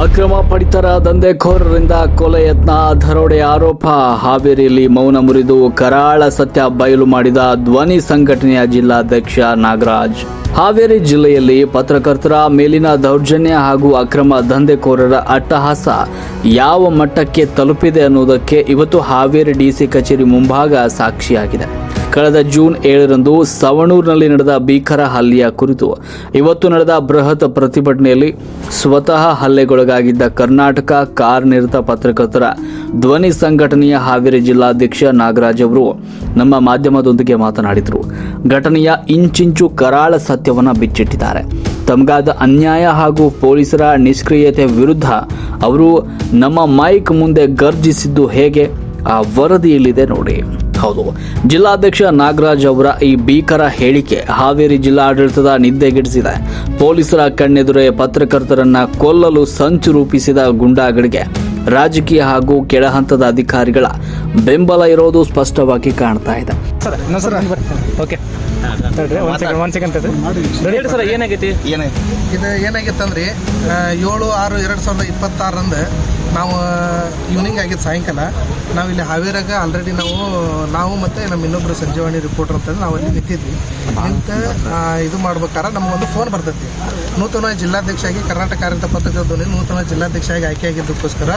ಅಕ್ರಮ ಪಡಿತರ ದಂಧೆಕೋರರಿಂದ ಕೊಲೆ ಯತ್ನ, ದರೋಡೆ ಆರೋಪ. ಹಾವೇರಿಯಲ್ಲಿ ಮೌನ ಮುರಿದು ಕರಾಳ ಸತ್ಯ ಬಯಲು ಮಾಡಿದ ಧ್ವನಿ ಸಂಘಟನೆಯ ಜಿಲ್ಲಾಧ್ಯಕ್ಷ ನಾಗರಾಜ್. ಹಾವೇರಿ ಜಿಲ್ಲೆಯಲ್ಲಿ ಪತ್ರಕರ್ತರ ಮೇಲಿನ ದೌರ್ಜನ್ಯ ಹಾಗೂ ಅಕ್ರಮ ದಂಧೆಕೋರರ ಅಟ್ಟಹಾಸ ಯಾವ ಮಟ್ಟಕ್ಕೆ ತಲುಪಿದೆ ಅನ್ನುವುದಕ್ಕೆ ಇವತ್ತು ಹಾವೇರಿ ಡಿಸಿ ಕಚೇರಿ ಮುಂಭಾಗ ಸಾಕ್ಷಿಯಾಗಿದೆ. ಕಳೆದ ಜೂನ್ 7ರಂದು ಸವಣೂರಿನಲ್ಲಿ ನಡೆದ ಭೀಕರ ಹಲ್ಲೆಯ ಕುರಿತು ಇವತ್ತು ನಡೆದ ಬೃಹತ್ ಪ್ರತಿಭಟನೆಯಲ್ಲಿ ಸ್ವತಃ ಹಲ್ಲೆಗೊಳಗಾಗಿದ್ದ ಕರ್ನಾಟಕ ಕಾರ್ಯನಿರತ ಪತ್ರಕರ್ತರ ಧ್ವನಿ ಸಂಘಟನೆಯ ಹಾವೇರಿ ಜಿಲ್ಲಾಧ್ಯಕ್ಷ ನಾಗರಾಜ್ ಅವರು ನಮ್ಮ ಮಾಧ್ಯಮದೊಂದಿಗೆ ಮಾತನಾಡಿದರು. ಘಟನೆಯ ಇಂಚಿಂಚು ಕರಾಳ ಸತ್ಯವನ್ನು ಬಿಚ್ಚಿಟ್ಟಿದ್ದಾರೆ. ತಮಗಾದ ಅನ್ಯಾಯ ಹಾಗೂ ಪೊಲೀಸರ ನಿಷ್ಕ್ರಿಯತೆ ವಿರುದ್ಧ ಅವರು ನಮ್ಮ ಮೈಕ್ ಮುಂದೆ ಗರ್ಜಿಸಿದ್ದು ಹೇಗೆ, ಆ ವರದಿಯಲ್ಲಿದೆ ನೋಡಿ. ಹೌದು, ಜಿಲ್ಲಾಧ್ಯಕ್ಷ ನಾಗರಾಜ್ ಅವರ ಈ ಭೀಕರ ಹೇಳಿಕೆ ಹಾವೇರಿ ಜಿಲ್ಲಾಡಳಿತದ ನಿದ್ದೆಗೆಡಿಸಿದೆ. ಪೊಲೀಸರ ಕಣ್ಣೆದುರೇ ಪತ್ರಕರ್ತರನ್ನ ಕೊಲ್ಲಲು ಸಂಚು ರೂಪಿಸಿದ ಗುಂಡಾಗಳಿಗೆ ರಾಜಕೀಯ ಹಾಗೂ ಕೆಳಹಂತದ ಅಧಿಕಾರಿಗಳ ಬೆಂಬಲ ಇರೋದು ಸ್ಪಷ್ಟವಾಗಿ ಕಾಣ್ತಾ ಇದೆ. ಏನಾಗಿತ್ತಂದ್ರೆ 7/6/2026 ನಾವು ಈವ್ನಿಂಗ್ ಆಗಿದ್ದು ಸಾಯಂಕಾಲ ನಾವಿಲ್ಲಿ ಹಾವೇರಾಗ ಆಲ್ರೆಡಿ ನಾವು ಮತ್ತು ನಮ್ಮ ಇನ್ನೊಬ್ಬರು ಸಂಜೀವಾಣಿ ರಿಪೋರ್ಟರ್ ಅಂತಂದ್ರೆ ನಾವು ಅಲ್ಲಿ ನಿಂತಿದ್ವಿ. ನಿಂತು ಇದು ಮಾಡ್ಬೇಕಾದ್ರೆ ನಮಗೊಂದು ಫೋನ್ ಬರ್ತೈತಿ. ನೂತನ ಜಿಲ್ಲಾಧ್ಯಕ್ಷ ಕರ್ನಾಟಕ ಕಾರ್ಯನಿರತ ಪತ್ರಕರ್ತರ ಧ್ವನಿ ನೂತನ ಜಿಲ್ಲಾಧ್ಯಕ್ಷ ಆಯ್ಕೆ ಆಗಿದ್ದಕ್ಕೋಸ್ಕರ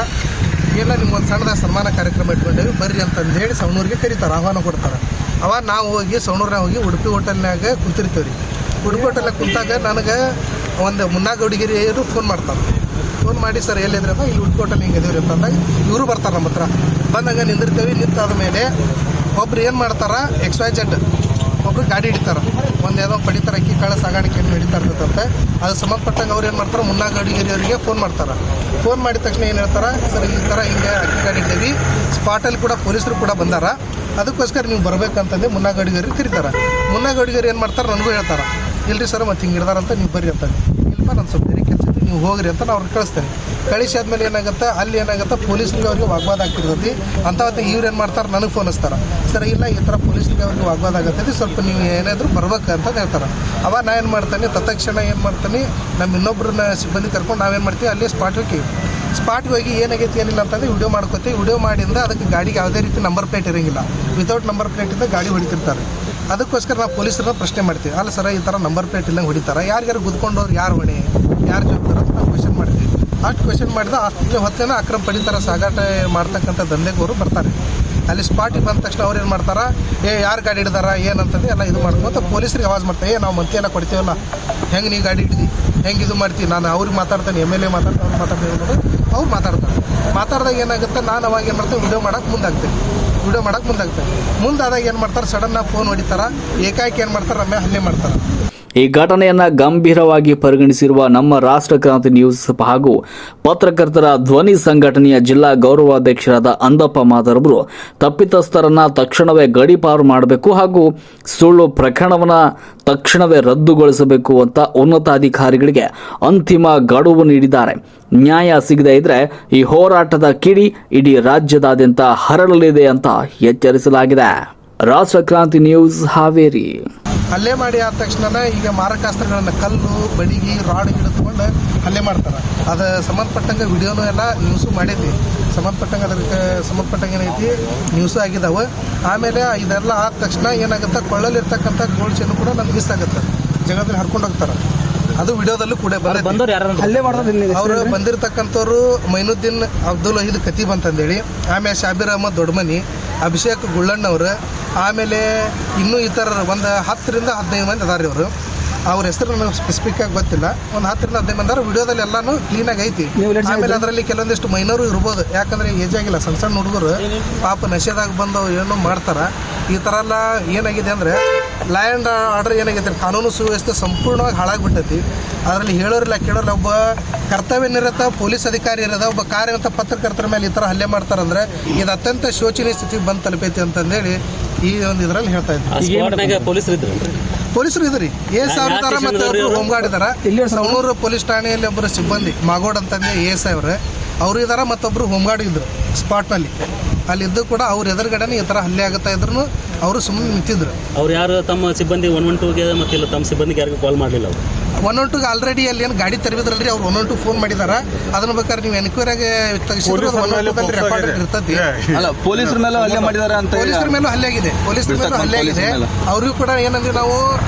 ಎಲ್ಲ ನಿಮ್ಗೊಂದು ಸಣ್ಣದ ಸನ್ಮಾನ ಕಾರ್ಯಕ್ರಮ ಇಟ್ಕೊಂಡೇವಿ ಬರ್ರಿ ಅಂತಂದು ಹೇಳಿ ಸವಣೂರಿಗೆ ಕರೀತಾರೆ, ಆಹ್ವಾನ ಕೊಡ್ತಾರೆ. ಅವಾಗ ನಾವು ಹೋಗಿ ಸವಣೂರ್ನಾಗ ಹೋಗಿ ಉಡುಪಿ ಹೋಟೆಲ್ನಾಗ ಕುಂತಿರ್ತೀವಿ ರೀ. ಉಡುಪಿ ಹೋಟೆಲ್ನಾಗ ಕುಂತಾಗ ನನಗೆ ಒಂದು ಮುನ್ನಾಗೌಡಿಗಿರಿಯವರು ಫೋನ್ ಮಾಡ್ತಾರೆ. ಫೋನ್ ಮಾಡಿ ಸರ್ ಎಲ್ಲಿದ್ರಪ್ಪ, ಇಲ್ಲಿ ಉಡುಪಿ ಹೋಟೆಲ್ ಹಿಂಗೆ ಇದೀವಿ ಅಂತಂದಾಗ ಇವರು ಬರ್ತಾರೆ ನಮ್ಮ ಹತ್ರ. ಬಂದಾಗ ನಿಂದಿರ್ತೇವೆ. ನಿಂತಾದ ಮೇಲೆ ಒಬ್ರು ಏನು ಮಾಡ್ತಾರೆ, XYZ ಒಬ್ರು ಗಾಡಿ ಹಿಡಿತಾರೆ. ಒಂದು ಯಾವುದೋ ಪಡಿತಾರೆ, ಅಕ್ಕಿ ಕಾಳು ಸಾಗಾಣಿಕೆಯನ್ನು ಹಿಡಿತಾ ಇರ್ತಂತೆ. ಅದು ಸಂಬಂಧಪಟ್ಟಂಗೆ ಅವ್ರು ಏನು ಮಾಡ್ತಾರೆ, ಮುನ್ನಾಗೌಡಿಗಿರಿಯವರಿಗೆ ಫೋನ್ ಮಾಡ್ತಾರೆ. ಫೋನ್ ಮಾಡಿದ ತಕ್ಷಣ ಏನು ಹೇಳ್ತಾರೆ, ಸರ್ ಈ ಥರ ಹಿಂಗೆ ಅಕ್ಕಿ ಗಾಡಿ ಹಿಡಿದೀವಿ, ಸ್ಪಾಟಲ್ಲಿ ಕೂಡ ಪೊಲೀಸರು ಕೂಡ ಬಂದಾರ, ಅದಕ್ಕೋಸ್ಕರ ನೀವು ಬರ್ಬೇಕಂತಂದು ಮುನ್ನಾಗೌಡಿಗಿರಿ ಕರೀತಾರೆ. ಮುನ್ನಾಗೌಡಿಗಿರಿ ಏನು ಮಾಡ್ತಾರೆ, ನನಗೂ ಹೇಳ್ತಾರೆ, ಇಲ್ರಿ ಸರ್ ಮತ್ತೆ ಹಿಂಗೆ ಹಿಡ್ದಾರಂತ ನೀವು ಬರ್ರಿ ಅಂತಂದು. ಇಲ್ಪ ನಾನು ಸ್ವಲ್ಪ ಬೇರೆ ಕೆಲಸ ನೀವು ಹೋಗ್ರಿ ಅಂತ ನಾನು ಅವ್ರಿಗೆ ಕಳಿಸ್ತೇನೆ. ಕಳಿಸಿ ಆದಮೇಲೆ ಏನಾಗುತ್ತೆ, ಅಲ್ಲಿ ಏನಾಗುತ್ತೆ, ಪೊಲೀಸರಿಗೆ ಅವ್ರಿಗೆ ವಾಗ್ವಾದ ಆಗ್ತಿರ್ತೈತಿ. ಅಂಥವತ್ತು ಇವ್ರು ಏನು ಮಾಡ್ತಾರೆ, ನನಗೆ ಫೋನ್ ಹಚ್ತಾರೆ, ಸರ್ ಇಲ್ಲ ಈ ಥರ ಪೊಲೀಸರಿಗೆ ಅವ್ರಿಗೆ ವಾಗ್ವಾದ ಆಗತ್ತೈತಿ, ಸ್ವಲ್ಪ ನೀವು ಏನಾದರೂ ಬರ್ಬೇಕಂತ ಹೇಳ್ತಾರೆ. ಅವಾಗ ನಾ ಏನು ಮಾಡ್ತೇನೆ, ತತ್ಕ್ಷಣ ಏನು ಮಾಡ್ತೀನಿ, ನಮ್ಮ ಇನ್ನೊಬ್ಬರನ್ನ ಸಿಬ್ಬಂದಿ ಕರ್ಕೊಂಡು ನಾವೇನು ಮಾಡ್ತೀವಿ, ಅಲ್ಲಿ ಸ್ಪಾಟ್ಗೆ ಹೋಗಿ ಏನಾಗೈತಿ ಏನಿಲ್ಲ ಅಂತಂದ್ರೆ ವಿಡಿಯೋ ಮಾಡ್ಕೋತೀವಿ. ವಿಡಿಯೋ ಮಾಡಿಂದ ಅದಕ್ಕೆ ಗಾಡಿಗೆ ಯಾವುದೇ ರೀತಿ ನಂಬರ್ ಪ್ಲೇಟ್ ಇರೋಂಗಿಲ್ಲ, ವಿತೌಟ್ ನಂಬರ್ ಪ್ಲೇಟಿಂದ ಗಾಡಿ ಹೊಡಿತಿರ್ತಾರೆ. ಅದಕ್ಕೋಸ್ಕರ ನಾವು ಪೊಲೀಸರನ್ನ ಪ್ರಶ್ನೆ ಮಾಡ್ತೀವಿ, ಅಲ್ಲ ಸರ್ ಈ ಥರ ನಂಬರ್ ಪ್ಲೇಟ್ ಇಲ್ಲಂಗೆ ಹೊಡಿತಾರೆ, ಯಾರ್ಯಾರು ಗುದ್ಕೊಂಡವ್ರು ಯಾರು ಹೊಣೆ, ಯಾರು ಜವಾಬ್ದಾರ ಅಂತ ನಾವು ಕ್ವೆಶನ್ ಮಾಡ್ತೀವಿ. ಅಷ್ಟು ಕ್ವೆಶನ್ ಮಾಡಿದ ಅಷ್ಟು ಹೊತ್ತೇನ ಅಕ್ರಮ ಪಡಿತರ ಸಾಗಾಟ ಮಾಡ್ತಕ್ಕಂಥ ದಂಧೆಗೋರು ಬರ್ತಾರೆ. ಅಲ್ಲಿ ಸ್ಪಾಟಿಗೆ ಬಂದ ತಕ್ಷಣ ಅವ್ರು ಏನು ಮಾಡ್ತಾರೆ, ಯಾರು ಗಾಡಿ ಹಿಡ್ದಾರ ಏನಂತಂದು ಎಲ್ಲ ಇದು ಮಾಡ್ಕೊಂತ ಪೊಲೀಸರಿಗೆ ಆವಾಜ್ ಮಾಡ್ತಾರೆ, ನಾವು ಮಂತಿ ಎಲ್ಲ ಕೊಡ್ತೀವಲ್ಲ, ಹೆಂಗೆ ನೀವು ಗಾಡಿ ಹಿಡಿದು ಹೆಂಗೆ ಇದು ಮಾಡ್ತೀವಿ. ನಾನು ಅವ್ರಿಗೆ ಮಾತಾಡ್ತೇನೆ, MLA ಮಾತಾಡ್ತಾರೆ, ಅವ್ರು ಮಾತಾಡ್ತೀನಿ, ಅವ್ರು ಮಾತಾಡ್ದಾಗ ಏನಾಗುತ್ತೆ, ನಾನು ಅವಾಗ ಏನು ಮಾಡ್ತೇನೆ, ವಿಡಿಯೋ ಮಾಡೋಕೆ ಮುಂದಾದಾಗ ಏನು ಮಾಡ್ತಾರೆ, ಸಡನ್ನಾಗಿ ಫೋನ್ ಹೊಡಿತಾರೆ, ಏಕಾಏಕಿ ಏನು ಮಾಡ್ತಾರೆ, ರಮ್ಯ ಹಲ್ಲೆ ಮಾಡ್ತಾರೆ. ಈ ಘಟನೆಯನ್ನ ಗಂಭೀರವಾಗಿ ಪರಿಗಣಿಸಿರುವ ನಮ್ಮ ರಾಷ್ಟ್ರ ಕ್ರಾಂತಿ ನ್ಯೂಸ್ ಹಾಗೂ ಪತ್ರಕರ್ತರ ಧ್ವನಿ ಸಂಘಟನೆಯ ಜಿಲ್ಲಾ ಗೌರವಾಧ್ಯಕ್ಷರಾದ ಅಂದಪ್ಪ ಮಾದರವರು ತಪ್ಪಿತಸ್ಥರನ್ನ ತಕ್ಷಣವೇ ಗಡೀಪಾರು ಮಾಡಬೇಕು ಹಾಗೂ ಸುಳ್ಳು ಪ್ರಕರಣವನ್ನು ತಕ್ಷಣವೇ ರದ್ದುಗೊಳಿಸಬೇಕು ಅಂತ ಉನ್ನತಾಧಿಕಾರಿಗಳಿಗೆ ಅಂತಿಮ ಗಡುವು ನೀಡಿದ್ದಾರೆ. ನ್ಯಾಯ ಸಿಗದೇ ಇದ್ರೆ ಈ ಹೋರಾಟದ ಕಿಡಿ ಇಡೀ ರಾಜ್ಯದಾದ್ಯಂತ ಹರಡಲಿದೆ ಅಂತ ಎಚ್ಚರಿಸಲಾಗಿದೆ. ರಾಷ್ಟ್ರ ಕ್ರಾಂತಿ ನ್ಯೂಸ್ ಹಾವೇರಿ. ಹಲ್ಲೆ ಮಾಡಿ ಆದ ತಕ್ಷಣ ಈಗ ಮಾರಕಾಸ್ತ್ರಗಳನ್ನು ಕಲ್ಲು, ಬಡಿಗಿ, ರಾಡ್ ಹಿಡಿದುಕೊಂಡು ಹಲ್ಲೆ ಮಾಡ್ತಾರೆ. ಅದು ಸಂಬಂಧಪಟ್ಟಂಗೆ ವಿಡಿಯೋನು ಎಲ್ಲ ನ್ಯೂಸು ಮಾಡೈತಿ. ಅದಕ್ಕೆ ಸಂಬಂಧಪಟ್ಟಂಗೆ ಏನೈತಿ ನ್ಯೂಸು ಆಗಿದ್ದಾವೆ. ಆಮೇಲೆ ಇದೆಲ್ಲ ಆದ ತಕ್ಷಣ ಏನಾಗುತ್ತೆ, ಕೊಳ್ಳಲಿರ್ತಕ್ಕಂಥ ಗೋಲ್ಡ್ ಚೈನು ಕೂಡ ನಮ್ಗೆ ಮಿಸ್ ಆಗುತ್ತೆ, ಜಗದಲ್ಲಿ ಹರ್ಕೊಂಡು ಹೋಗ್ತಾರೆ. ಅದು ವಿಡಿಯೋದಲ್ಲೂ ಕೂಡ ಅವರು ಬಂದಿರತಕ್ಕಂಥವ್ರು ಮೈನುದ್ದೀನ್ ಅಬ್ದುಲ್ ವಹೀದ್ ಕತೀಬ್ ಅಂತಂದೇಳಿ, ಆಮೇಲೆ ಶಾಬೀರ್ ಅಹಮದ್ ದೊಡ್ಡಮನಿ, ಅಭಿಷೇಕ್ ಗುಳ್ಳಣ್ಣವ್ರು, ಆಮೇಲೆ ಇನ್ನೂ ಈ ಥರ ಒಂದು 10ರಿಂದ 15 ಮಂದಿ ಅದಾರ. ಅವ್ರ ಹೆಸರು ನನಗೆ ಸ್ಪೆಸಿಫಿಕ್ ಆಗಿ ಗೊತ್ತಿಲ್ಲ. ಒಂದು 10ರಿಂದ 15 ಮಂದಿ ಅದಾರ. ವಿಡಿಯೋದಲ್ಲಿ ಎಲ್ಲಾನು ಕ್ಲೀನಾಗಿ ಐತಿ. ಆಮೇಲೆ ಅದರಲ್ಲಿ ಕೆಲವೊಂದಿಷ್ಟು ಮೈನರು ಇರ್ಬೋದು, ಯಾಕಂದರೆ ಏಜ್ ಆಗಿಲ್ಲ, ಸಣ್ಣ ಹುಡುಗರು ಪಾಪ ನಶೆದಾಗ ಬಂದು ಏನೋ ಮಾಡ್ತಾರೆ. ಈ ಥರ ಎಲ್ಲ ಏನಾಗಿದೆ ಅಂದರೆ ಲಾ ಆ್ಯಂಡ್ ಆರ್ಡರ್ ಏನಾಗಿದೆ, ಕಾನೂನು ಸುವ್ಯವಸ್ಥೆ ಸಂಪೂರ್ಣವಾಗಿ ಹಾಳಾಗ್ಬಿಟ್ಟೈತಿ. ಅದರಲ್ಲಿ ಹೇಳೋರಿಲ್ಲ ಕೇಳೋಲ್ಲ. ಒಬ್ಬ ಕರ್ತವ್ಯ ನಿರತ ಪೊಲೀಸ್ ಅಧಿಕಾರಿ ಇರೋದ ಒಬ್ಬ ಕಾರ್ಯನಿರತ ಪತ್ರಕರ್ತರ ಮೇಲೆ ಈ ಥರ ಹಲ್ಲೆ ಮಾಡ್ತಾರಂದ್ರೆ ಇದು ಅತ್ಯಂತ ಶೋಚನೀಯ ಸ್ಥಿತಿಗೆ ಬಂದು ತಲುಪೈತಿ ಅಂತಂದೇಳಿ ಈ ಒಂದು ಇದರಲ್ಲಿ ಹೇಳ್ತಾ ಇದ್ದಾರೆ. ಪೊಲೀಸರು ಇದ್ರಿ AS ಅವ್ರ ಮತ್ತು ಹೋಮ್ ಗಾರ್ಡ್ ಇದಾರ. ಸವಣೂರು ಪೊಲೀಸ್ ಠಾಣೆಯಲ್ಲಿ ಒಬ್ಬರು ಸಿಬ್ಬಂದಿ ಮಾಗೋಡ್ ಅಂತಂದ್ರೆ AS ಅವರು ಇದಾರ, ಮತ್ತೊಬ್ಬರು ಹೋಮ್ ಗಾರ್ಡ್ ಇದ್ರು ಸ್ಪಾಟ್ನಲ್ಲಿ. ಅಲ್ಲಿದ್ದು ಕೂಡ ಅವ್ರ ಎದುರುಗಡೆನೇ ಈ ಥರ ಹಲ್ಲೆ ಆಗುತ್ತಾ ಇದ್ರು, ಅವರು ಸುಮ್ಮನೆ ನಿಂತಿದ್ರು. ಅವ್ರು ಯಾರು ತಮ್ಮ ಸಿಬ್ಬಂದಿ 112ಗೆ ಮತ್ತೆ ತಮ್ಮ ಸಿಬ್ಬಂದಿಗೆ ಯಾರಿಗೂ ಕಾಲ್ ಮಾಡಲಿಲ್ಲ. 112 ಆಲ್ರೆಡಿ ಅಲ್ಲಿ ಏನು ಗಾಡಿ ತರಬಿದ್ರಲ್ರಿ ಅವ್ರು 112 ಫೋನ್ ಮಾಡಿದಾರ. ಅದನ್ನ ಬೇಕಾದ್ರೆ ನೀವು ಎನ್ಕ್ವೈರಿಗೆ ತೆಗೆಸಿದ್ರು 112 ರೆಕಾರ್ಡ್ ಇರ್ತದೆ. ಅಲ್ಲ ಪೊಲೀಸರ ಮೇಲೂ ಹಲ್ಲೆ ಮಾಡಿದಾರೆ ಅಂತ. ಪೊಲೀಸರ ಮೇಲೂ ಹಲ್ಲೆ ಆಗಿದೆ, ಪೊಲೀಸರ ಮೇಲೂ ಹಲ್ಲೆ ಆಗಿದೆ. ಅವ್ರಿಗೂ ಕೂಡ ಏನಂದ್ರೆ ನಾವು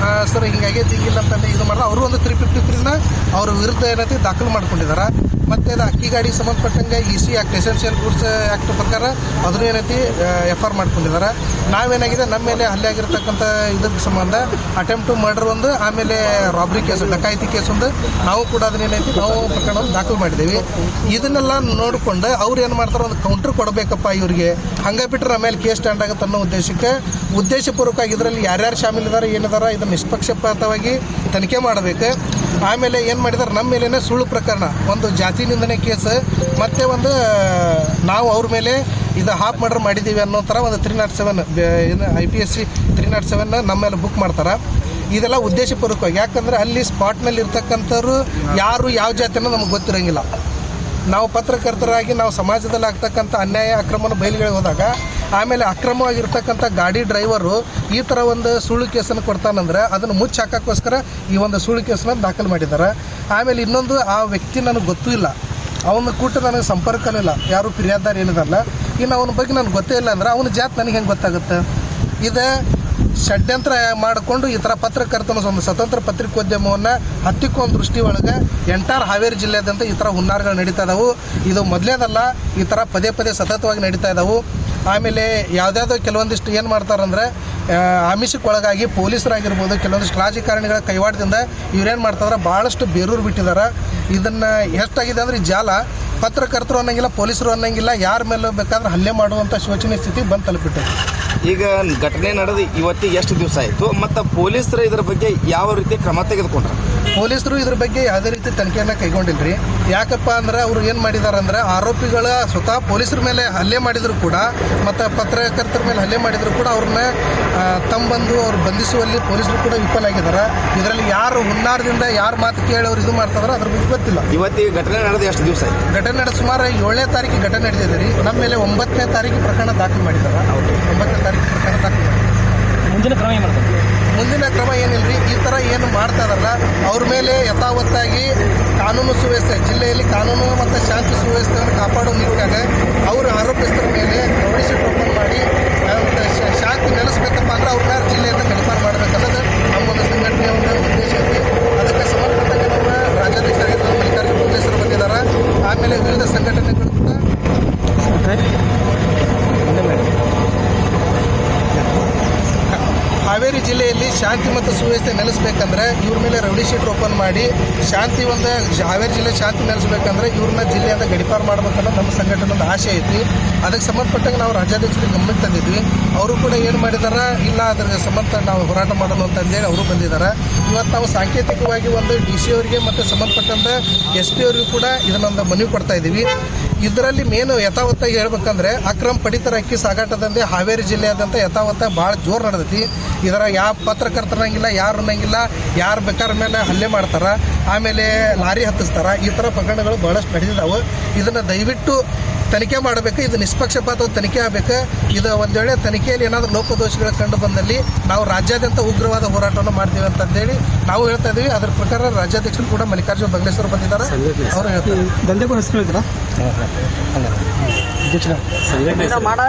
ಸರ್ ಹಿಂಗಾಗಿ ಹಿಂಗಿಲ್ಲ ಅಂತ ಇದು ಮಾಡಿದ್ರೆ ಅವರು ಒಂದು 353ನ ಅವ್ರ ವಿರುದ್ಧ ಏನೈತಿ ದಾಖಲು ಮಾಡ್ಕೊಂಡಿದ್ದಾರೆ. ಮತ್ತೆ ಅದು ಅಕ್ಕಿ ಗಾಡಿ ಸಂಬಂಧಪಟ್ಟಂಗೆ EC act, essential goods act ಪ್ರಕಾರ ಅದನ್ನು ಏನೈತಿ FR ಮಾಡ್ಕೊಂಡಿದ್ದಾರೆ. ನಾವೇನಾಗಿದೆ ನಮ್ಮ ಮೇಲೆ ಹಲ್ಲೆ ಆಗಿರ್ತಕ್ಕಂಥ ಇದ್ರ ಸಂಬಂಧ ಅಟೆಂಪ್ಟ್ ಟು ಮರ್ಡರ್ ಒಂದು, ಆಮೇಲೆ ರಾಬ್ರಿ ಕೇಸ್, ಡಕಾಯಿತಿ ಕೇಸ್ ಒಂದು ನಾವು ಕೂಡ ಅದನ್ನೇನೈತಿ ನಾವು ಪ್ರಕರಣವನ್ನು ದಾಖಲು ಮಾಡಿದ್ದೀವಿ. ಇದನ್ನೆಲ್ಲ ನೋಡಿಕೊಂಡು ಅವ್ರು ಏನು ಮಾಡ್ತಾರೆ, ಒಂದು ಕೌಂಟ್ರ್ ಕೊಡಬೇಕಪ್ಪ ಇವ್ರಿಗೆ, ಹಂಗೆ ಬಿಟ್ಟರೆ ನಮ್ಮ ಮೇಲೆ ಕೇಸ್ ಸ್ಟ್ಯಾಂಡ್ ಆಗುತ್ತೆ ಅನ್ನೋ ಉದ್ದೇಶಕ್ಕೆ ಉದ್ದೇಶಪೂರ್ವಕವಾಗಿ ಇದರಲ್ಲಿ ಯಾರ್ಯಾರು ಶಾಮೀಲಿದ್ದಾರೆ ಏನಿದ್ದಾರೆ ಇದನ್ನು ನಿಷ್ಪಕ್ಷಪಾತವಾಗಿ ತನಿಖೆ ಮಾಡಬೇಕು. ಆಮೇಲೆ ಏನು ಮಾಡಿದ್ದಾರೆ, ನಮ್ಮ ಮೇಲೇ ಸುಳ್ಳು ಪ್ರಕರಣ, ಒಂದು ಜಾತಿ ನಿಂದನೆ ಕೇಸ್, ಮತ್ತು ಒಂದು ನಾವು ಅವ್ರ ಮೇಲೆ ಇದು ಹಾಫ್ ಮರ್ಡರ್ ಮಾಡಿದ್ದೀವಿ ಅನ್ನೋ ಥರ ಒಂದು 307 IPSC 307 ನಮ್ಮ ಮೇಲೆ ಬುಕ್ ಮಾಡ್ತಾರೆ. ಇದೆಲ್ಲ ಉದ್ದೇಶಪೂರ್ವಕವಾಗಿ, ಯಾಕಂದರೆ ಅಲ್ಲಿ ಸ್ಪಾಟ್ನಲ್ಲಿ ಇರ್ತಕ್ಕಂಥವ್ರು ಯಾರು ಯಾವ ಜಾತಿ ಅನ್ನೋ ನಮಗೆ ಗೊತ್ತಿರೋಂಗಿಲ್ಲ. ನಾವು ಪತ್ರಕರ್ತರಾಗಿ ನಾವು ಸಮಾಜದಲ್ಲಿ ಆಗ್ತಕ್ಕಂಥ ಅನ್ಯಾಯ ಅಕ್ರಮವನ್ನು ಬಯಲುಗಳಿಗೆ ಹೋದಾಗ ಆಮೇಲೆ ಅಕ್ರಮವಾಗಿರ್ತಕ್ಕಂಥ ಗಾಡಿ ಡ್ರೈವರು ಈ ಥರ ಒಂದು ಸುಳ್ಳು ಕೇಸನ್ನು ಕೊಡ್ತಾನಂದ್ರೆ ಅದನ್ನು ಮುಚ್ಚಿ ಹಾಕೋಕ್ಕೋಸ್ಕರ ಈ ಒಂದು ಸುಳ್ಳು ಕೇಸನ್ನು ದಾಖಲು ಮಾಡಿದ್ದಾರೆ. ಆಮೇಲೆ ಇನ್ನೊಂದು, ಆ ವ್ಯಕ್ತಿ ನನಗೆ ಗೊತ್ತೂ ಇಲ್ಲ, ಅವನ ಕೂಟ ನನಗೆ ಸಂಪರ್ಕನೂ ಇಲ್ಲ, ಯಾರು ಫಿರ್ಯಾದಾರ ಏನಿದಾರಲ್ಲ, ಇನ್ನು ಅವನ ಬಗ್ಗೆ ನನಗೆ ಗೊತ್ತೇ ಇಲ್ಲ ಅಂದ್ರೆ ಅವನ ಜಾತಿ ನನಗೆ ಹೆಂಗೆ ಗೊತ್ತಾಗುತ್ತೆ? ಇದು ಷಡ್ಯಂತ್ರ ಮಾಡಿಕೊಂಡು ಈ ಥರ ಪತ್ರಕರ್ತನ ಒಂದು ಸ್ವತಂತ್ರ ಪತ್ರಿಕೋದ್ಯಮವನ್ನು ಹತ್ತಿಕ್ಕೋ ದೃಷ್ಟಿ ಒಳಗೆ ಎಂಟಾರ್ ಹಾವೇರಿ ಜಿಲ್ಲೆಯಾದ್ಯಂತ ಈ ಥರ ಹುನ್ನಾರಗಳು ನಡೀತಾ ಇದ್ದಾವೆ. ಇದು ಮೊದಲೇದಲ್ಲ, ಈ ಥರ ಪದೇ ಪದೇ ಸತತವಾಗಿ ನಡೀತಾ ಇದ್ದಾವೆ. ಆಮೇಲೆ ಯಾವುದ್ಯಾವುದೋ ಕೆಲವೊಂದಿಷ್ಟು ಏನು ಮಾಡ್ತಾರಂದ್ರೆ ಆಮಿಷಕ್ಕೊಳಗಾಗಿ ಪೊಲೀಸರಾಗಿರ್ಬೋದು, ಕೆಲವೊಂದಿಷ್ಟು ರಾಜಕಾರಣಿಗಳ ಕೈವಾಡದಿಂದ ಇವ್ರೇನು ಮಾಡ್ತಾರ ಭಾಳಷ್ಟು ಬೇರೂರು ಬಿಟ್ಟಿದ್ದಾರೆ. ಇದನ್ನು ಎಷ್ಟಾಗಿದೆ ಅಂದರೆ ಈ ಜಾಲ ಪತ್ರಕರ್ತರು ಅನ್ನಂಗಿಲ್ಲ, ಪೊಲೀಸರು ಅನ್ನಂಗಿಲ್ಲ, ಯಾರ ಮೇಲೂ ಬೇಕಾದ್ರೆ ಹಲ್ಲೆ ಮಾಡುವಂಥ ಶೋಚನೀಯ ಸ್ಥಿತಿ ಬಂದು ತಲುಪಿಟ್ಟது. ಈಗ ಘಟನೆ ನಡೆದು ಇವತ್ತಿಗೆ ಎಷ್ಟು ದಿವಸ ಆಯಿತು ಮತ್ತು ಪೊಲೀಸರು ಇದರ ಬಗ್ಗೆ ಯಾವ ರೀತಿ ಕ್ರಮ ತೆಗೆದುಕೊಂಡ್ರು? ಪೊಲೀಸರು ಇದ್ರ ಬಗ್ಗೆ ಯಾವುದೇ ರೀತಿ ತನಿಖೆಯನ್ನು ಕೈಗೊಂಡಿಲ್ಲ ರೀ. ಯಾಕಪ್ಪ ಅಂದ್ರೆ ಅವರು ಏನು ಮಾಡಿದ್ದಾರೆ ಅಂದರೆ ಆರೋಪಿಗಳ ಸ್ವತಃ ಪೊಲೀಸರ ಮೇಲೆ ಹಲ್ಲೆ ಮಾಡಿದ್ರು ಕೂಡ ಮತ್ತು ಪತ್ರಕರ್ತರ ಮೇಲೆ ಹಲ್ಲೆ ಮಾಡಿದ್ರು ಕೂಡ ಅವ್ರನ್ನ ಬಂದು ಅವ್ರು ಬಂಧಿಸುವಲ್ಲಿ ಪೊಲೀಸರು ಕೂಡ ವಿಫಲಾಗಿದ್ದಾರೆ. ಇದರಲ್ಲಿ ಯಾರು ಹುನ್ನಾರದಿಂದ ಯಾರು ಮಾತು ಕೇಳಿ ಅವ್ರು ಇದು ಮಾಡ್ತಾರೋ ಅದ್ರ ಬಗ್ಗೆ ಗೊತ್ತಿಲ್ಲ. ಇವತ್ತಿಗೆ ಘಟನೆ ನಡೆದು ಎಷ್ಟು ದಿವಸ ಆಯಿತು? ಘಟನೆ ನಡೆದು ಸುಮಾರು 7ನೇ ತಾರೀಕಿಗೆ ಘಟನೆ ನಡೆದಿದೆ ರೀ. ನಮ್ಮ ಮೇಲೆ 9ನೇ ತಾರೀಕಿಗೆ ಪ್ರಕರಣ ದಾಖಲು ಮಾಡಿದ್ದಾರೆ. 9ನೇ ತಾರೀಕು ಪ್ರಕರಣ ದಾಖಲು ಮಾಡಿದ್ದಾರೆ. ಮುಂದಿನ ಕ್ರಮ ಏನು ಮಾಡ್ತಾರೆ? ಮುಂದಿನ ಕ್ರಮ ಏನಿಲ್ಲ ರೀ, ಈ ಥರ ಏನು ಮಾಡ್ತಾ ಇದಾರಲ್ಲ ಅವ್ರ ಮೇಲೆ ಯಥಾವತ್ತಾಗಿ ಕಾನೂನು ಸುವ್ಯವಸ್ಥೆ, ಜಿಲ್ಲೆಯಲ್ಲಿ ಕಾನೂನು ಮತ್ತು ಶಾಂತಿ ಸುವ್ಯವಸ್ಥೆಯನ್ನು ಕಾಪಾಡೋ ನಿಟ್ಟಿನಾಗ ಅವರು ಆರೋಪಿಸ್ತರ ಮೇಲೆ ರೌಡಿ ಓಪನ್ ಮಾಡಿ ಶಾಂತಿ ನೆಲೆಸಬೇಕಪ್ಪ ಅಂದ್ರೆ ಅವ್ರನ್ನ ಜಿಲ್ಲೆಯಿಂದ ಕಡಿಪಾರು ಮಾಡಬೇಕನ್ನೋದು ನಮ್ಮ ಒಂದು ಸಂಘಟನೆಯ ಒಂದು ಉದ್ದೇಶ ಐತಿ. ಅದಕ್ಕೆ ಸಂಬಂಧಪಟ್ಟಂಗೆ ನಮ್ಮ ರಾಜ್ಯಾಧ್ಯಕ್ಷರಾಗಿದ್ದ ಮಲ್ಲಿಕಾರ್ಜುನ ಪೊಲೀಸರು ಬಂದಿದ್ದಾರೆ. ಆಮೇಲೆ ವಿವಿಧ ಸಂಘಟನೆಗಳು ಕೂಡ ಹಾವೇರಿ ಜಿಲ್ಲೆಯಲ್ಲಿ ಶಾಂತಿ ಮತ್ತು ಸುವ್ಯವಸ್ಥೆ ನೆಲೆಸಬೇಕಂದ್ರೆ ಇವ್ರ ಮೇಲೆ ರೌಡಿ ಶೀಟರ್ ಓಪನ್ ಮಾಡಿ ಶಾಂತಿ ಒಂದು ಹಾವೇರಿ ಜಿಲ್ಲೆ ಶಾಂತಿ ನೆಲೆಸಬೇಕಂದ್ರೆ ಇವ್ರನ್ನ ಜಿಲ್ಲೆಯಿಂದ ಗಡಿಪಾರು ಮಾಡ್ಬೇಕನ್ನೋ ನಮ್ಮ ಸಂಘಟನೆ ಒಂದು ಆಶೆ ಐತಿ. ಅದಕ್ಕೆ ಸಂಬಂಧಪಟ್ಟಂಗೆ ನಾವು ರಾಜ್ಯಾಧ್ಯಕ್ಷರಿಗೆ ಗಮನಕ್ಕೆ ತಂದಿದ್ವಿ. ಅವರು ಕೂಡ ಏನು ಮಾಡಿದಾರ, ಇಲ್ಲ ಅದ್ರ ಸಂಬಂಧ ನಾವು ಹೋರಾಟ ಮಾಡೋಣ ಅಂತಂದೇಳಿ ಅವರು ಬಂದಿದ್ದಾರೆ. ಇವತ್ತು ನಾವು ಸಾಂಕೇತಿಕವಾಗಿ ಒಂದು DC ಅವರಿಗೆ ಮತ್ತು ಸಂಬಂಧಪಟ್ಟಂಥ SP ಅವರಿಗೂ ಕೂಡ ಇದನ್ನೊಂದು ಮನವಿ ಕೊಡ್ತಾ ಇದ್ದೀವಿ. ಇದರಲ್ಲಿ ಮೇನು ಯಥಾವತ್ತಾಗಿ ಹೇಳ್ಬೇಕಂದ್ರೆ ಅಕ್ರಮ ಪಡಿತರ ಅಕ್ಕಿ ಸಾಗಾಟದಂತೆ ಹಾವೇರಿ ಜಿಲ್ಲೆಯಾದಂಥ ಯಥಾವತ್ತ ಭಾಳ ಜೋರು ನಡೆದೈತಿ. ಇದರ ಯಾವ ಪತ್ರಕರ್ತರಂಗಿಲ್ಲ, ಯಾರು ಅನ್ನಂಗಿಲ್ಲ, ಯಾರು ಬೇಕಾದ ಮೇಲೆ ಹಲ್ಲೆ ಮಾಡ್ತಾರೆ, ಆಮೇಲೆ ಲಾರಿ ಹತ್ತಿಸ್ತಾರೆ. ಈ ಥರ ಪ್ರಕರಣಗಳು ಭಾಳಷ್ಟು ನಡೆದಿದ್ದಾವೆ. ಇದನ್ನು ದಯವಿಟ್ಟು ತನಿಖೆ ಮಾಡಬೇಕು. ಇದು ನಿಷ್ಪಕ್ಷಪಾತ ತನಿಖೆ ಆಗಬೇಕು. ಇದು ಒಂದು ವೇಳೆ ತನಿಖೆಯಲ್ಲಿ ಏನಾದರೂ ಲೋಪದೋಷಗಳು ಕಂಡು ಬಂದಲ್ಲಿ ನಾವು ರಾಜ್ಯಾದ್ಯಂತ ಉಗ್ರವಾದ ಹೋರಾಟವನ್ನು ಮಾಡ್ತೀವಿ ಅಂತಂದೇಳಿ ನಾವು ಹೇಳ್ತಾ ಇದ್ದೀವಿ. ಅದರ ಪ್ರಕಾರ ರಾಜ್ಯಾಧ್ಯಕ್ಷರು ಕೂಡ ಮಲ್ಲಿಕಾರ್ಜುನ ಬಂಗ್ಲೇಶ್ವರ ಬಂದಿದ್ದಾರೆ. ಅವರು ಹೇಳ್ತಾರೆ ದಂಧೆಗೂ ಹೆಸರು ಹೇಳಿದ್ರಾ? ಮಾಡ